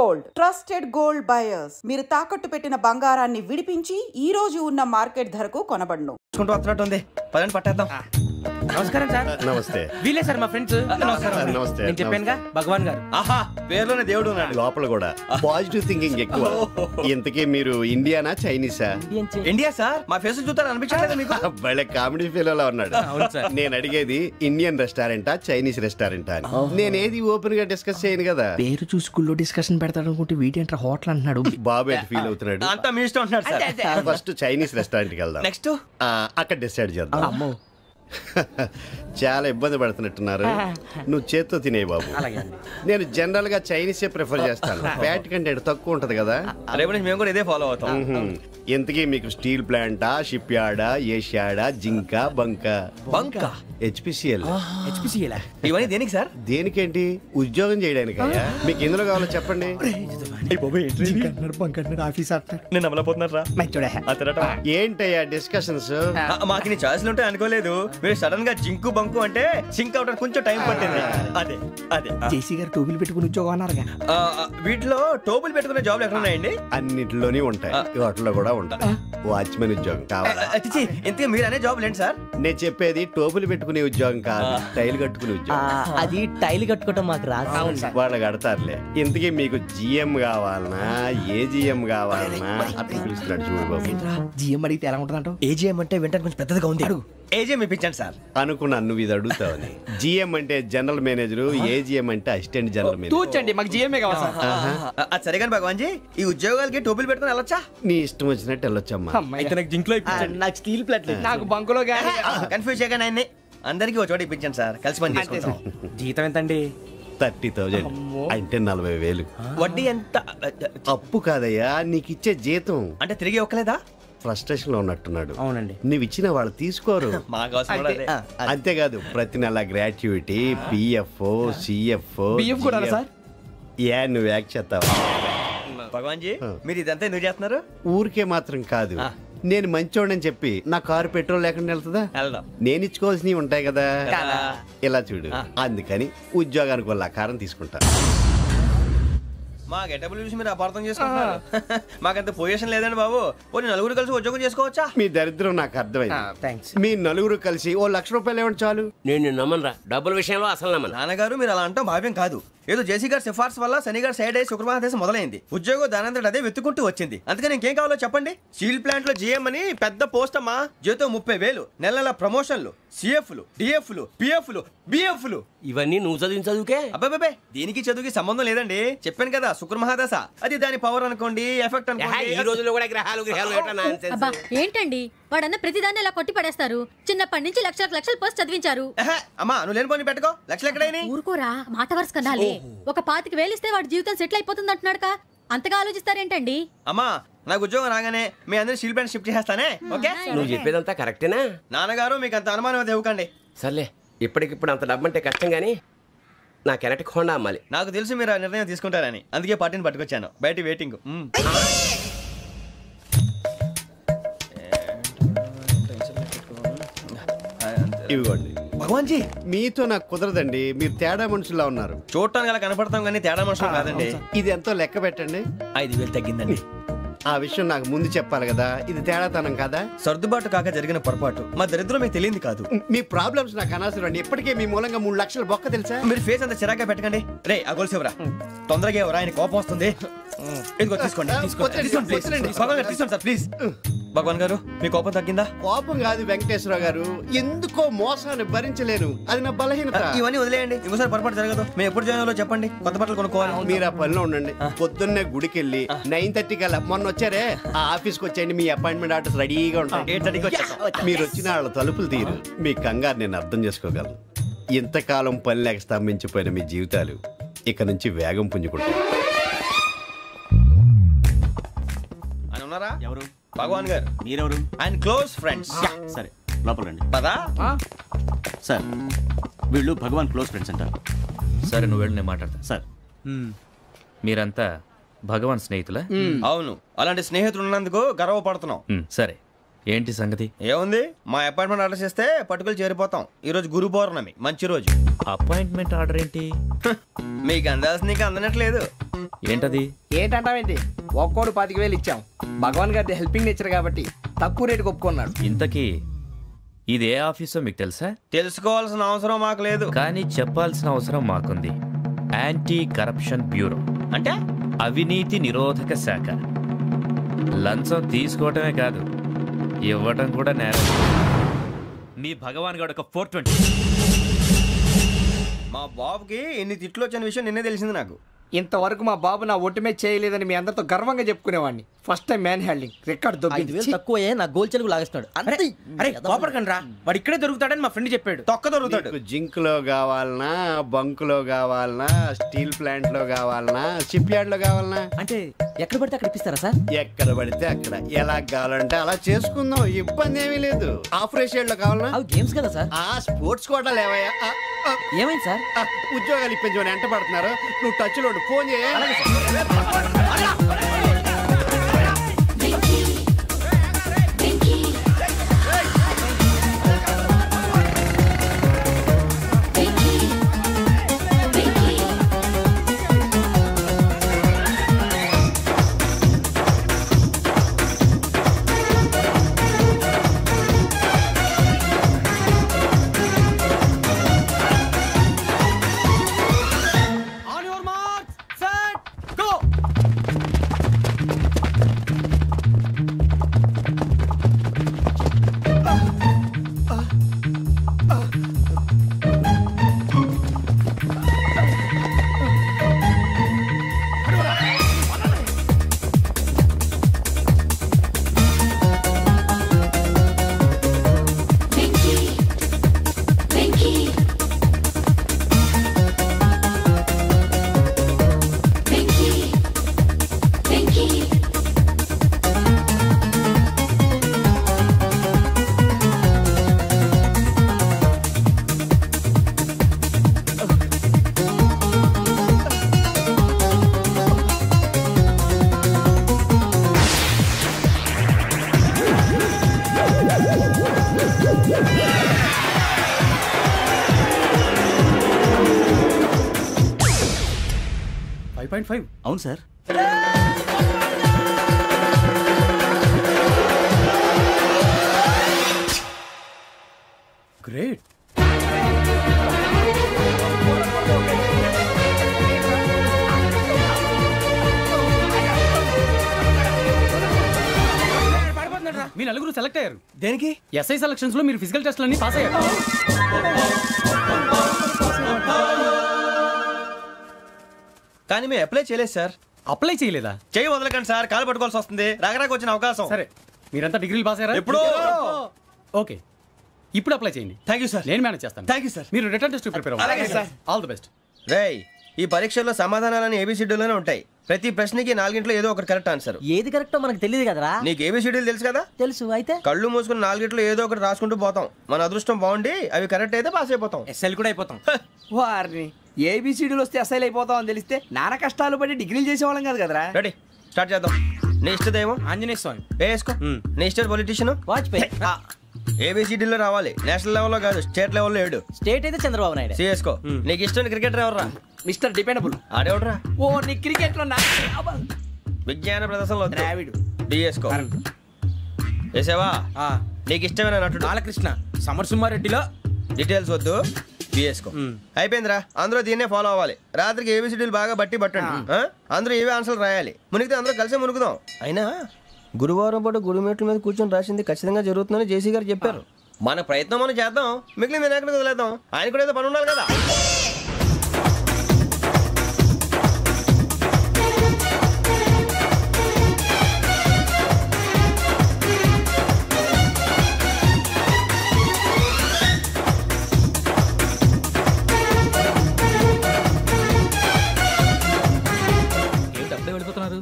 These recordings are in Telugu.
Gold, trusted gold buyers. మీరు తాకట్టు పెట్టిన బంగారాన్ని విడిపించి ఈ రోజు ఉన్న మార్కెట్ ధరకు కొనబడును. పట్టేద్దాం. నమస్కారం సార్. నమస్తే. వీలే సార్ మా ఫ్రెండ్స్. నమస్తే. నేను చెప్పానుగా భగవాన్ గారు. ఆహా, పేర్లోనే దేవుడు ఉన్నాడు. లోపల కూడా పాజిటివ్ థింకింగ్ ఎక్కువ. ఇంతకీ మీరు ఇండియానా చైనీసా? India sir. మా ఫేస్ చూస్తారు అనిపించలేదు మీకు? భలే కామెడీ ఫీల్ అలా ఉన్నాడు. నేను అడిగేది ఇండియన్ రెస్టారెంటా చైనీస్ రెస్టారెంటా అని. నేనేది ఓపెన్ గా డిస్కస్ చేయను కదా. పేరు చూసి స్కూల్లో డిస్కషన్ పెడతాడు అనుకుంటే వీటేంట్రా హోటల్ అంటున్నాడు. బాబు ఎట్ ఫీల్ అవుతున్నాడు? అంతా మీ ఇష్టం అంటున్నాడు సార్. ఫస్ట్ చైనీస్ రెస్టారెంట్ కి వెళ్దాం. నెక్స్ట్ అక్కడ డిసైడ్ చేద్దాం. చాలా ఇబ్బంది పడుతున్నట్టున్నారు. నువ్వు చేత్తో తినే బాబు. నేను జనరల్ గా చైనీసే ప్రిఫర్ చేస్తాను. ఫ్యాట్ కంటెంట్ తక్కువ ఉంటది కదా. రేపు నుంచి మేము కూడా ఇదే ఫాలో అవుతాం. ఎంతకీ మీకు స్టీల్ ప్లాంటా, షిప్ యార్డా, ఏషియాడా, జింక, బంకా? బంకా, హెచ్పిసిఎల్. ఇవన్నీ దేనికి సార్? దేనికేంటి? ఉద్యోగం చేయడానికి. మీకు ఎందులో కావాలో చెప్పండి. నేను అమలపోతున్నారా? ఏంటయ్యా డిస్కషన్స్? మాకు నీ ఛాయిస్లు ఉంటాయి అనుకోలేదు. మీరు సడన్ గా జింకు బంకు అంటే సింక్ అవడానికి కొంచెం టైం పట్టింది. అదే అదే జేసీ గారు టోబుల్ పెట్టుకుని ఉద్యోగం అన్నారుగా. వీటిలో టోబుల్ పెట్టుకునే జాబ్లు ఎక్కడ ఉన్నాయండి? అన్నిటిలోనే ఉంటాయి. వాటిలో కూడా ఉంటాయి. వాచ్మెన్ ఉద్యోగం కావాలా? ఇంతకీ మీరు అనే జాబ్ ఏంటి సార్? నేను చెప్పేది టోపులు పెట్టుకునే ఉద్యోగం కాదు, టైల్ కట్టుకునే ఉద్యోగం. అది టైల్ కట్టుకోవటం మాకు రాదు. వాళ్ళు కడతారులే. ఇంతకీ మీకు జిఎం కావాలనా, ఏజిఎం కావాలనా? అట్లా పిలుస్తున్నాడు చూడు బాబు. జిఎం అడిగితే ఎలా ఉంటుందంట? ఏజిఎం అంటే వింటానికి కొంచెం పెద్దదిగా ఉంది. ఏజిఎం ఇప్పించండి సార్. అనుకున్నాను నువ్వు ఇది అడుగుతావని. జిఎం అంటే జనరల్ మేనేజర్, ఏజిఎం అంటే అసిస్టెంట్ జనరల్ మేనేజర్. తూచండి, మాకు జిఎంఏ కావాలి సార్. అది సరే కానీ భగవాన్ జీ, ఈ ఉద్యోగాలకి టోపులు పెట్టుకుని వెళ్ళొచ్చా? నీ ఇష్టం వచ్చినట్టు వెళ్ళొచ్చమ్మా. నాకు స్టీల్ ప్లేట్, నాకు బంకులో గానీ. కన్ఫ్యూజ్ చేయగానే ఆయన్ని అందరికీ ఒక చోట ఇప్పించండి సార్, కలిసి పని చేసుకుంటాం. జీతం ఎంతండి? 30,000 అంటే 40,000. వడ్డీ ఎంత? అప్పు కాదయ్యా, నీకు ఇచ్చే జీతం. అంటే తిరిగి ఒక్కలేదా? ఫ్రస్ట్రేషన్ లో ఉన్నట్టున్నాడు. అవునండి. నువ్వు ఇచ్చిన వాళ్ళు తీసుకోరు. అంతేకాదు ప్రతి నెల గ్రాట్యుటీ, పిఎఫ్, సిఎఫ్ కూడా సార్. ఏ నువ్వు యాక్ట్ చేస్తావా? భగవాన్ జీ, మీరు ఇదంతా ఎందుకు చేస్తున్నారు? ఊరికే మాత్రం కాదు, నేను మంచోడని చెప్పి నా కారు పెట్రోల్ లేకుండా వెళ్తుందా? నేను ఇచ్చుకోవాల్సినవి ఉంటాయి కదా. ఇలా చూడు, అందుకని ఉద్యోగానికి వాళ్ళ ఆకారం తీసుకుంటా. మా గెటబుల్ చూసి మీరు అపార్థం చేసుకుంటున్నారు. మాకంత పొజిషన్ లేదండి బాబు. పోనీ నలుగురు కలిసి ఉద్యోగం చేసుకోవచ్చా? మీ దరిద్రం నాకు అర్థమైంది. మీ నలుగురు కలిసి ఓ ₹1,00,000 ఇవ్వండి చాలు. నేను నమ్మనరా, డబ్బుల విషయంలో అసలు నమ్మను. నాన్నగారు మీరు అలా అంటాం భావ్యం కాదు. ఏదో జేసీ గారి సిఫార్సు వల్ల శని గారు సైడ్ అయ్యి శుక్రవారం మొదలైంది. ఉద్యోగం దానంతటి అదే వెతుకుంటూ వచ్చింది. అందుకని ఇంకేం కావాలో చెప్పండి. స్టీల్ ప్లాంట్ లో జిఎం అని పెద్ద పోస్ట్ అమ్మా. జీతం 30,000, నెల నెల ప్రమోషన్లు, సిఎఫ్లు, డిఎఫ్లు, పిఎఫ్లు, బిఎఫ్లు. ఇవన్నీ నువ్వు చదివిన చదువుకే? అబ్బాబే, దీనికి చదువుకి సంబంధం లేదండి. చెప్పాను కదా, శుక్రమహాదశ. అది దాని పవర్ అనుకోండి, ఎఫెక్ట్ అనుకోండి. ఈ రోజుల్లో కూడా గ్రహాలు ఏంటండి వాడన్న ప్రతిదాన్ని ఇలా కొట్టి పడేస్తారు. చిన్నప్పటి నుంచి లక్షలు పోస్ట్ చదివించారు. అమ్మా నువ్వు లేని పోనీ పెట్టుకో. లక్షలు ఎక్కడైనా ఊరుకోరా, మాట వరుస కదాలే. ఒక 25,000 ఇస్తే వాడి జీవితం సెటిల్ అయిపోతుంది అంటున్నాడుగా. అంతగా ఆలోచిస్తారేంటండి? అమ్మా నాకు ఉద్యోగం రాగానే మీ అందరి స్టీల్ ప్లాంట్ షిఫ్ట్ చేస్తానే. ఓకే, నువ్వు చెప్పేదంతా కరెక్టేనా? నాన్నగారు మీకు అంత అనుమానం అది ఇవ్వకండి. సర్లే, ఇప్పటికిప్పుడు అంత డబ్బు అంటే కష్టం గానీ నాకు ఎలక్ట్రిక్ హోండా అమ్మాలి. నాకు తెలుసు మీరు ఆ నిర్ణయం తీసుకుంటారని, అందుకే పార్టీని పట్టుకొచ్చాను. బయట వెయిటింగ్. ఇవ్వండి. భగవాన్ జీ, మీతో నాకు కుదరదండి. మీరు తేడా మనుషుల్లా ఉన్నారు. చూడటానికి అలా కనపడతాం కానీ తేడా మనుషులు కాదండి. ఇది ఎంతో లెక్క పెట్టండి. 5,000 తగ్గిందండి. ఆ విషయం నాకు ముందు చెప్పాలి కదా. ఇది తేడాతనం కదా. సర్దుబాటు కాక జరిగిన పొరపాటు. మా దరిద్రం మీకు తెలియదు కాదు. మీ ప్రాబ్లమ్స్ నాకు అనవసరం అండి. ఇప్పటికే మీ మూలంగా 3 లక్షల బొక్క తెలుసా. మీరు ఫేస్ అంత చిరాగ్గా పెట్టకండి. రే ఆ గొలుసు ఎవరా? తొందరగా ఎవరా, ఆయన కోపం వస్తుంది. ఇదిగో తీసుకోండి. తీసుకోండి సార్ ప్లీజ్. భగవాన్ గారు మీ కోపం తగ్గిందా? కోపం కాదు వెంకటేశ్వర గారు, ఎందుకో మోసాన్ని భరించలేను. అది నా బలహీనత. ఇవన్నీ వదిలేయండి, ఇంకోసారి పొరపాటు జరగదు. మేము ఎప్పుడు జాయిన్ అవ్వాలో చెప్పండి, కొత్త బట్టలు కొనుక్కోవాలి. మీరు ఆ పనిలో ఉండండి. పొద్దున్నే గుడికి వెళ్ళి 9:30 కల్లా, మొన్న వచ్చారే ఆ ఆఫీస్కి వచ్చేయండి. మీ అపాయింట్మెంట్ ఆర్డర్స్ రెడీగా ఉంటాయి. 8:30 మీరు వచ్చిన వాళ్ళ తలుపులు తీరు. మీ కంగారు నేను అర్థం చేసుకోగలను. ఇంతకాలం పని లేక స్తంభించిపోయిన మీ జీవితాలు ఇక నుంచి వేగం పుంజుకుంటాయి. ఎవరు? భగవాన్ గారు. మీరెవరు? ఆయన క్లోజ్ ఫ్రెండ్స్. సరే లోపల రండి. పదా సార్, వీళ్ళు భగవాన్ క్లోజ్ ఫ్రెండ్స్ అంటారు. సరే నువ్వు వెళ్ళి నేను మాట్లాడతా. సార్, మీరంతా భగవాన్ స్నేహితులా? అవును, అలాంటి స్నేహితులు ఉన్నందుకు గర్వపడుతున్నాం. సరే, ఏంటి సంగతి? ఏముంది, మా అపాయింట్మెంట్ ఆర్డర్ చేస్తే పట్టుకులు చేరిపోతాం. ఈ రోజు గురు పౌర్ణమి, మంచి రోజు. అపాయింట్మెంట్ ఆర్డర్ ఏంటి? మీకు అందాల్సిన నీకు అందనట్లేదు. ఏంటది? ఏంటంటావేంటి? ఒక్కోడు 25,000 ఇచ్చాం. భగవాన్ గారి హెల్పింగ్ నేచర్ కాబట్టి తక్కువ రేటుకి ఒప్పుకున్నాడు. ఇంతకీ ఇది ఏ ఆఫీసో మీకు తెలుసా? తెలుసుకోవాల్సిన అవసరం మాకు లేదు, కానీ చెప్పాల్సిన అవసరం మాకుంది. యాంటీ కరప్షన్ బ్యూరో అంటే అవినీతి నిరోధక శాఖ. లంచం తీసుకోవటమే కాదు, ఇవ్వటం కూడా నేరం. మీ భగవాన్ గారు ఒక 420. మా బాబుకి ఎన్ని తిట్లు వచ్చిన విషయం నిన్నే తెలిసింది నాకు. ఇంతవరకు మా బాబు నా ఒట్టుమే చేయలేదని మీ అందరితో గర్వంగా చెప్పుకునేవాడిని. First time man handing record దొబ్బింది. తక్కువే నా గోల్ చెలుగు లాగేస్తున్నాడు. అరే కోపడకండి రా, వాడు ఇక్కడే దొరుకుతాడని మా ఫ్రెండ్ చెప్పాడు. తొక్క దొరుకుతాడు. జింక్ లో కావాలనా, బంక్ లో కావాలనా, స్టీల్ ప్లాంట్ లో కావాలనా, షిప్ యార్డ్ లో కావాలనా? అంటే ఎక్కడ పడితే అక్కడ ఇప్పిస్తారా సార్? ఎక్కడ పడితే అక్కడ, ఎలా కావాలంటే అలా చేసుకుందాం, ఇబ్బంది ఏమీ లేదు. ఆపరేషన్ లో కావాలనా? అవి గేమ్స్ కదా సార్. ఆ స్పోర్ట్స్ కోటా లేవయ్యా. ఏమైంది సార్? ఉద్యోగాలు ఇప్పించమని ఎంట పడుతున్నారు. నువ్వు టచ్ లో ఫోన్ చేయ. అవును సార్. గ్రేట్. మీ నలుగురు సెలెక్ట్ అయ్యారు. దేనికి? ఎస్ఐ సెలక్షన్స్ లో మీరు ఫిజికల్ టెస్ట్ అన్ని పాస్ అయ్యారు. కానీ మేము అప్లై చేయలేదు సార్. అప్లై చేయలేదా? చేయి వదలకండి సార్, కాలు పట్టుకోవాల్సి వస్తుంది. రాగరాకు వచ్చిన అవకాశం. సరే, మీరంతా డిగ్రీలు పాస్ అయ్యారా? ఎప్పుడో. ఓకే, ఇప్పుడు అప్లై చేయండి. Thank you sir. నేను మేనేజ్ చేస్తాను. Thank you sir. మీరు రిటర్న్ టెస్ట్ ప్రిపేర్ అవ్వండి. అలాగే సార్. All the best. రేయ్, ఈ పరీక్షల్లో సమాధానాలని ఏబిసిడ్యూల్లోనే ఉంటాయి. ప్రతి ప్రశ్నకి 4 ఏదో ఒకటి కరెక్ట్ ఆన్సర్. ఏది కరెక్టో మనకు తెలియదు కదరా. నీకు ఏబిసిడ్యూల్ తెలుసు కదా? తెలుసు. అయితే కళ్ళు మూసుకుని 4 ఏదో ఒకటి రాసుకుంటూ పోతాం. మన అదృష్టం బాగుండి అవి కరెక్ట్ అయితే పాస్ అయిపోతాం. ఎస్ఎల్ కూడా అయిపోతాం. వారిని ఏబిసిడీలు వస్తే ఎస్ఐలు అయిపోతాం అని తెలిస్తే నాన్న కష్టాలు పడి డిగ్రీలు చేసేవాళ్ళం కాదు కదరా. రెడీ, స్టార్ట్ చేద్దాం. నీ ఇష్టదేమో ఆంజనేయ స్వామి. వేసుకో. నీ ఇష్ట పొలిటీషియన్ వాజ్పేయి. ఏబిసిడీలో రావాలి, నేషనల్ లెవెల్లో కాదు, స్టేట్ లెవెల్లో 7. స్టేట్ అయితే చంద్రబాబు నాయుడు. సిఎస్కో. నీకు ఇష్టం క్రికెటర్ ఎవర్రా? Mister dependable. ఆడేవడరా? ఓ నీ క్రికెట్ లో విజ్ఞాన ప్రదర్శనలో ద్రావిడు. డిఎస్కో. వేసావా? నీకు ఇష్టమైన నటుడు? బాలకృష్ణ. సమర్సుమారెడ్డిలో డీటెయిల్స్ వద్దు, బిఎస్కో. అయిపోయిందిరా, అందరూ దీన్నే ఫాలో అవ్వాలి. రాత్రికి ఏబిసిడీలు బాగా బట్టి పట్టండి. అందరూ ఏవే ఆన్సర్లు రాయాలి. మునిగితే అందరూ కలిసి మునుగుదాం. అయినా గురువారం పాటు గురుమేట్ల మీద కూర్చొని రాసింది ఖచ్చితంగా జరుగుతుందని జేసీ గారు చెప్పారు. మన ప్రయత్నం మనం చేద్దాం, మిగిలింది ఎక్కడికి వదిలేద్దాం. ఆయన కూడా ఏదో పని ఉండాలి కదా.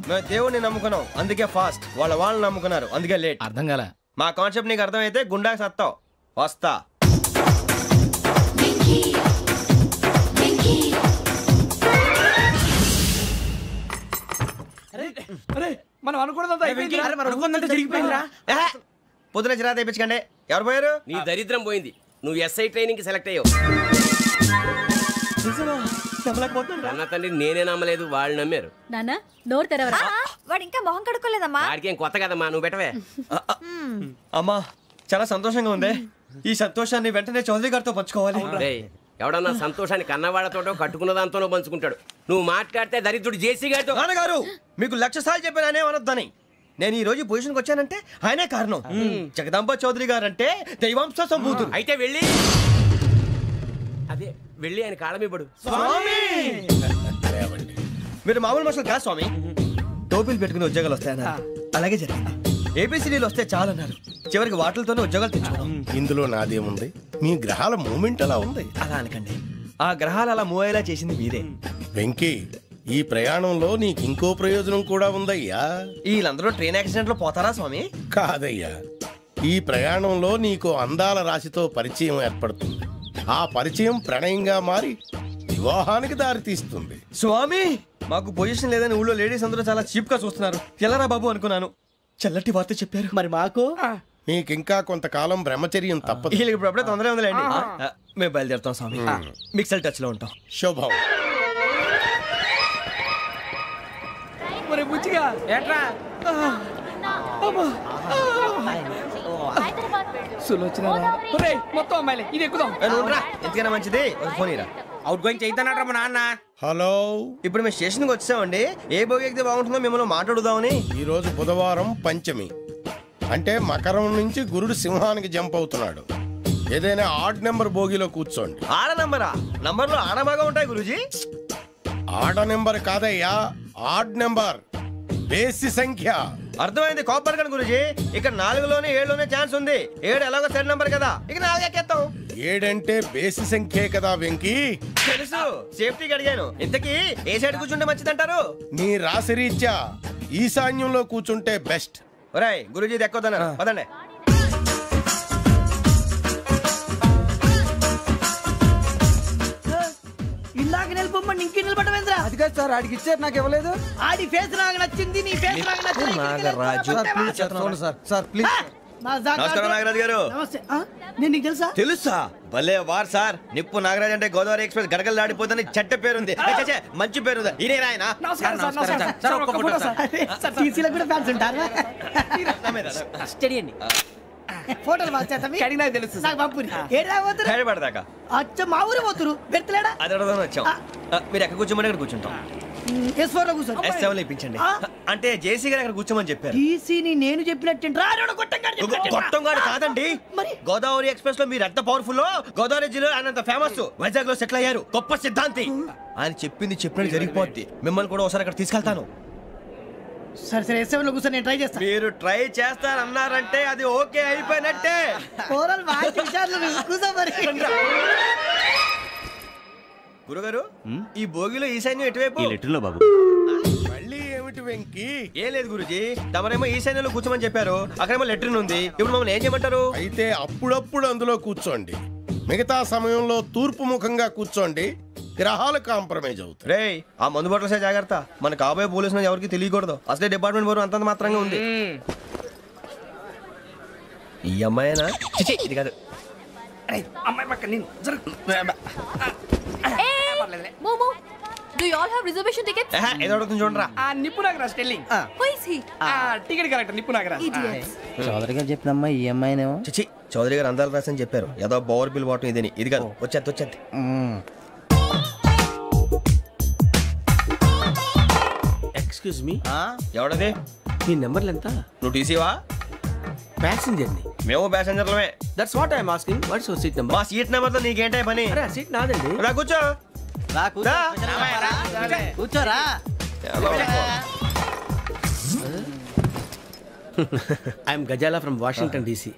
మేము దేవుడిని నమ్ముకున్నాం, అందుకే ఫాస్ట్. వాళ్ళు నమ్ముకున్నారు, అందుకే లేట్. అర్థం కాల. మా కాన్సెప్ట్ నీకు అర్థమైతే గుండా సత్తావు. వస్తా. మనం అనుకున్నదంతా జరిగిపోయిందిరా. పొద్దున చిరా తెప్పించకండి. ఎవరు పోయారు? నీ దరిద్రం పోయింది. నువ్వు ఎస్ఐ ట్రైనింగ్ కి సెలెక్ట్ అయ్యావు. అన్న తండ్రి నేనే నమ్మలేదు, వాళ్ళు నమ్మారు. నాన్న నోరు తెరవరా. వాడు ఇంకా మొహం కడుక్కోలేదమ్మా. వాడికి ఏం కొత్త కదమ్మా, నువ్వు పెట్టవే. అమ్మా చాలా సంతోషంగా ఉంది. ఈ సంతోషాన్ని వెంటనే చౌదరి గారితో పంచుకోవాలి. ఎవడన్నా సంతోషాన్ని కన్నవాడతోటో కట్టుకున్న దాంతోనో పంచుకుంటాడు. నువ్వు మాట్లాడితే దరిద్రుడు జేసీ గారితో. నాన్నగారు మీకు 1,00,000 సార్లు చెప్పాను అనే అనొద్దని. నేను ఈ రోజు పొజిషన్కి వచ్చానంటే ఆయనే కారణం. జగదాంబ చౌదరి గారు అంటే దైవాంశ సంభూతుడు. అయితే వెళ్ళి అదే వెళ్ళి ఆయన కాళ్ళమివ్వడు. మీరు మామూలు మనుషులు కాదు స్వామి. టోపీలు పెట్టుకుని ఉద్యోగాలు వస్తాయన్నారు, అలాగే జరిగింది. ఏపీసీడీలు వస్తే చాలన్నారు, చివరికి వాటిలతోనే ఉద్యోగాలు తెచ్చుకున్నాం. ఇందులో నాదేముంది, మీ గ్రహాల మూమెంట్ అలా ఉంది. అలా అనకండి, ఆ గ్రహాలు అలా మూవ్ అయ్యేలా చేసింది మీరే. వెంకీ, ఈ ప్రయాణంలో నీకు ఇంకో ప్రయోజనం కూడా ఉందయ్యా. వీళ్ళందరూ ట్రైన్ యాక్సిడెంట్ లో పోతారా స్వామి? కాదయ్యా, ఈ ప్రయాణంలో నీకు అందాల రాశితో పరిచయం ఏర్పడుతుంది. ఆ పరిచయం ప్రణయంగా మారి వివాహానికి దారితీస్తుంది. స్వామి మాకు పొజిషన్ లేదని ఊళ్ళో లేడీస్ అందరూ చాలా చీప్ గా చూస్తున్నారు. ఎలారా బాబు అనుకున్నాను, చల్లటి వార్త చెప్పారు. మరి మాకు నీకింకా కొంతకాలం బ్రహ్మచర్యం తప్పదు. వీళ్ళకి ఇప్పుడు అప్పుడే తొందరగా ఉందిలేండి. మేము బయలుదేరుతాం స్వామి, మిక్సెల్ టచ్ లో ఉంటాం. శుభం. మొత్తం అమ్మాయిలే, ఇది ఎక్కుదాం. ఎందుకైనా మంచిది ఫోన్ ఇరా. అవుట్ గోయింగ్ చేద్దానట్రా మా నాన్న. హలో, ఇప్పుడు మేము స్టేషన్కి వచ్చామండి. ఏ బోగి ఎక్కితే బాగుంటుందో మిమ్మల్ని మాట్లాడుదామని. ఈరోజు బుధవారం పంచమి, అంటే మకరం నుంచి గురుడు సింహానికి జంప్ అవుతున్నాడు. ఏదైనా ఆడ్ నెంబర్ బోగిలో కూర్చోండి. ఆడ నంబరా? నంబర్లో ఆడ బాగా ఉంటాయి గురూజీ. ఆడ నెంబర్ కాదయ్యా, ఆడ్ నెంబర్, బేసి సంఖ్య. అర్థమైంది, కాపర్ కానీ గురూజీ. ఇక్కడ 4లోనే 7లోనే ఛాన్స్ ఉంది. 7 ఎలాగో సెడ్ నంబర్ కదా, ఇక 4 ఎక్కేస్తాం. 7 అంటే బేసి సంఖ్యే కదా వెంకీ. తెలుసు, సేఫ్టీకి అడిగాను. ఇంతకీ ఏ సైడ్ కూర్చుంటే మంచిదంటారు? నీ రాశి రీత్యా ఈశాన్యంలో కూర్చుంటే బెస్ట్. ఒరాయ్ గురూజీ దెక్కొద్దన్నారు, పదండి. ఇందాక నిలబొమ్మని ఇంకే నిలబడమేంద్రా? అది కాదు సార్, ఆడికి ఇచ్చారు, నాకు ఇవ్వలేదు. ఆడి ఫేస్ నాకు నచ్చింది, నీ ఫేస్ నాకు నచ్చింది. Sir please. నమస్కారం నాగరాజు గారు. నమస్తే. నేను నీకు తెలుసా? తెలుసా? భలే వార్ సార్. నిప్పు నాగరాజ్ అంటే గోదావరి ఎక్స్ప్రెస్ గడగలు దాడిపోతుంది, చెట్ట పేరుంది, మంచి పేరు. ఇదే ఆయన. టీసీలో కూడా ఫ్యాన్స్ ఉంటారా? స్టడీ అండి. ఫోటోలు నాకు తెలుసు. నాకు పంపుని హైదరాబాద్ అచ్చ మా ఊరు పోతురు పెడతలేడా? అది అడగదాం వచ్చాం. మీరు ఎక్కడ కూర్చోమని అక్కడ కూర్చుంటాం. S4 లో కూర్చో. S7 ఇప్పించండి. అంటే జేసీ గారు అక్కడ కూర్చోమని చెప్పారు. టీసీని నేను చెప్పినట్టు గొట్టంగాడు కాదండి. గోదావరి ఎక్స్ప్రెస్ లో మీరు ఎంత పవర్ఫుల్, గోదావరి జిల్లా ఆయన ఫేమస్, వైజాగ్ లో సెటిల్ అయ్యారు, గొప్ప సిద్ధాంతి. ఆయన చెప్పింది చెప్పినట్టు జరిగిపోద్ది. మిమ్మల్ని కూడా ఒకసారి అక్కడ తీసుకెళ్తాను. సరే సరే, S7 లో కూర్చొని నేను ట్రై చేస్తాను. మీరు ట్రై చేస్తారన్నారంటే అది ఓకే అయిపోయినట్టే. గురుగారు, ఈ భోగిలో ఈశాన్యం ఎటువైపు? లెటర్లో బాబు. మళ్ళీ ఏమిటి వెంకీ? ఏం లేదు గురుజీ, తమరేమో ఈశాన్యంలో కూర్చోమని చెప్పారు, అక్కడేమో లెటర్ ఉంది. ఇప్పుడు మమ్మల్ని ఏం చేయమంటారు? అయితే అప్పుడప్పుడు అందులో కూర్చోండి, మిగతా సమయంలో తూర్పు ముఖంగా కూర్చోండి. గ్రహాలు కాంప్రమైజ్ అవుతాయి. రే, ఆ మందు బట్టలసే జాగ్రత్త. మన కాబోయే పోలీసులు ఎవరికి తెలియకూడదు. అసలే డిపార్ట్మెంట్ బోరు అంతంత మాత్రంగా ఉంది. ఈ అమ్మాయినా? ఇది కాదు. అమ్మాయి పక్క నేను Do you all have reservation tickets? ఏదో అడుగుతుంది చూడరా. నిప్పు Nagaraj telling. Who is he? Ticket correct, నిప్పు నాగరాజ్. చౌదరి గారు చెప్పినమ్మా ఈ అమ్మాయినేమో. చిచి, చౌదరి గారు అందాలు రాసని చెప్పారు. ఏదో బోర్ బిల్ వాటం ఇదని. ఇది కాదు, వచ్చేది. Excuse me, ఎవడది? మీ నెంబర్లు ఎంత? నువ్వు టీసీవా? ప్యాసింజర్ ని. మేము ప్యాసెంజర్లమే. That's what I'm asking. What's your seat number? మా సీట్ నెంబర్ తో నీకేంటే పని? అరే, సీట్ నాదండి. రా కూర్చో. కూర్చోరా. I'm Gazala from Washington DC,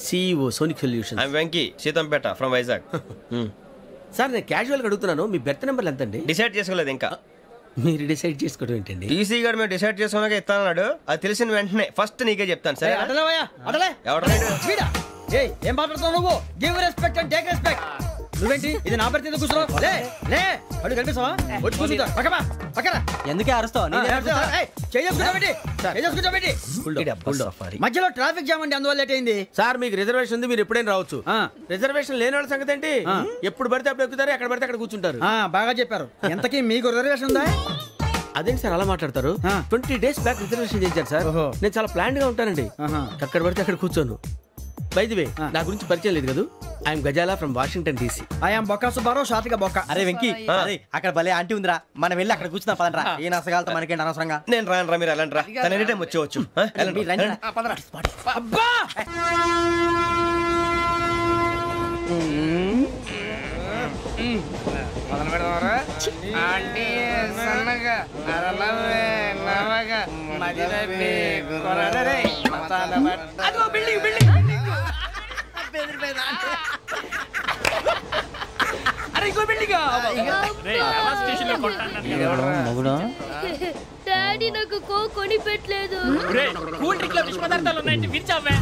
CEO Sonic Solutions. I'm Venky, Seethampeta from Vizag. Sir, నేను క్యాజువల్ గా అడుగుతున్నాను, మీ బెర్త్ నెంబర్లు ఎంత అండి? డిసైడ్ చేసుకోలేదు ఇంకా. మీరు డిసైడ్ చేసుకోవడం ఏంటండి? టీసీ గారు మేము డిసైడ్ చేసుకున్నాక ఇస్తానన్నాడు. అది తెలిసిన వెంటనే ఫస్ట్ నీకే చెప్తాను. సరే? ఏం మాట్లాడుతున్నావు నువ్వు? Give respect and take respect. నువ్వేంటి ఇది నా పరిస్థితి కూర్చున్నావు లే లే అడుగు కనిపిస్తావా వచ్చి కూర్చుంటా పక్కమా పక్కన ఎందుకే అరుస్తావు మధ్యలో ట్రాఫిక్ జామ్ అండి అందువల్ల లేట్ అయింది సార్ మీకు రిజర్వేషన్ ఉంది మీరు ఎప్పుడైనా రావచ్చు రిజర్వేషన్ లేని వాళ్ళ సంగతి ఏంటి ఎప్పుడు పడితే అప్పుడు ఎక్కుతారు ఎక్కడ పడితే అక్కడ కూర్చుంటారు బాగా చెప్పారు ఎంతకీ మీకు రిజర్వేషన్ ఉందా అదేంటి సార్ అలా మాట్లాడతారు 20 days బ్యాక్ రిజర్వేషన్ చేశారు సార్ నేను చాలా ప్లాన్డ్ గా ఉంటానండి అక్కడ పడితే అక్కడ కూర్చోను బై ది వే నా గురించి పరిచయం లేదు కదా I'm Gazala from Washington DC I'm Bokka Subbarao షాతిక బొక్క అరే వెంకీ అక్కడ భలే ఆంటీ ఉందిరా మనం వెళ్ళి అక్కడ కూర్చున్నా పదరా ఏ నసగాలతో మనకేంటి అనవసరంగా నేను రాను రా మీరు వెళ్ళండి రా తన ఎనీ టైం వచ్చేవచ్చు అబ్బా మొదలు పెడదామరా ఆంటీ సన్నగా అరలవే నవగా మదిరపి కొరడరే మతాల బట్ట అదో బిల్డింగ్ బిల్డింగ్ అరే ఇంకో బిల్డింగ్ డాడీ నాకు కోక్ కొని పెట్టలేదు కూల్ డ్రింక్ లో విష పదార్థాలు ఉన్నాయంటే విరిచావే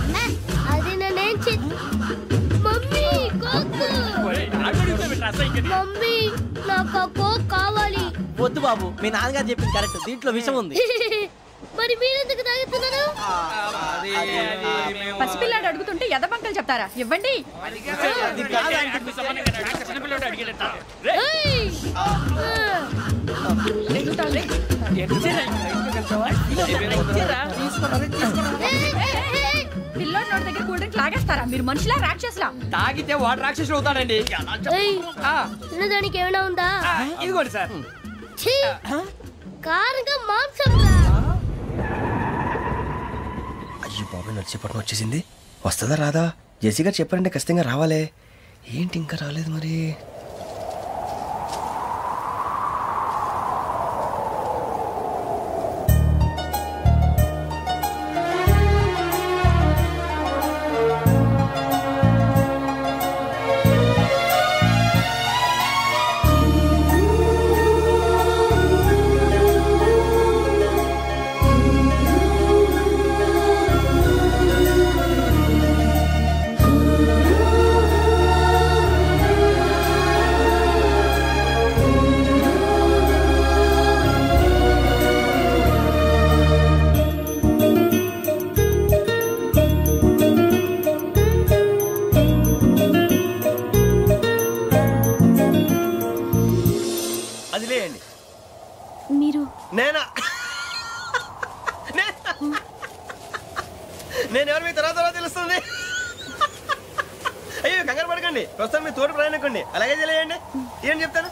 అది నేనేం మమ్మీ కోక్ మమ్మీ నాకు కోక్ కావాలి వద్దు బాబు మీ నాన్నగారు చెప్పింది కరెక్ట్ దీంట్లో విషయం ఉంది మరి మీరెందుకు తాగుతున్నారు పసిపిల్లాడు అడుగుతుంటే ఎదబంకలు చెప్తారా ఇవ్వండి పిల్లోడి నోటి దగ్గర కూల్ డ్రింక్ లాగేస్తారా మీరు మనుషులా రాక్షసులా తాగితే వాడు రాక్షసులు అవుతాడండి దానికి ఏమైనా ఉందా ఇదిగోండి సార్ కారంగా మాంసం అయ్యో బాబాయ్ నడిచేపట్నం వచ్చేసింది వస్తుందా రాదా జెసి గారు చెప్పారంటే ఖచ్చితంగా రావాలే ఏంటి ఇంకా రాలేదు మరి నేను ఎవరు మీ తర్వాత తెలుస్తుంది అయ్యో కంగారు పడకండి ప్రస్తుతం మీ తోటి ప్రయాణకండి అలాగే తెలియండి ఏం చెప్తాను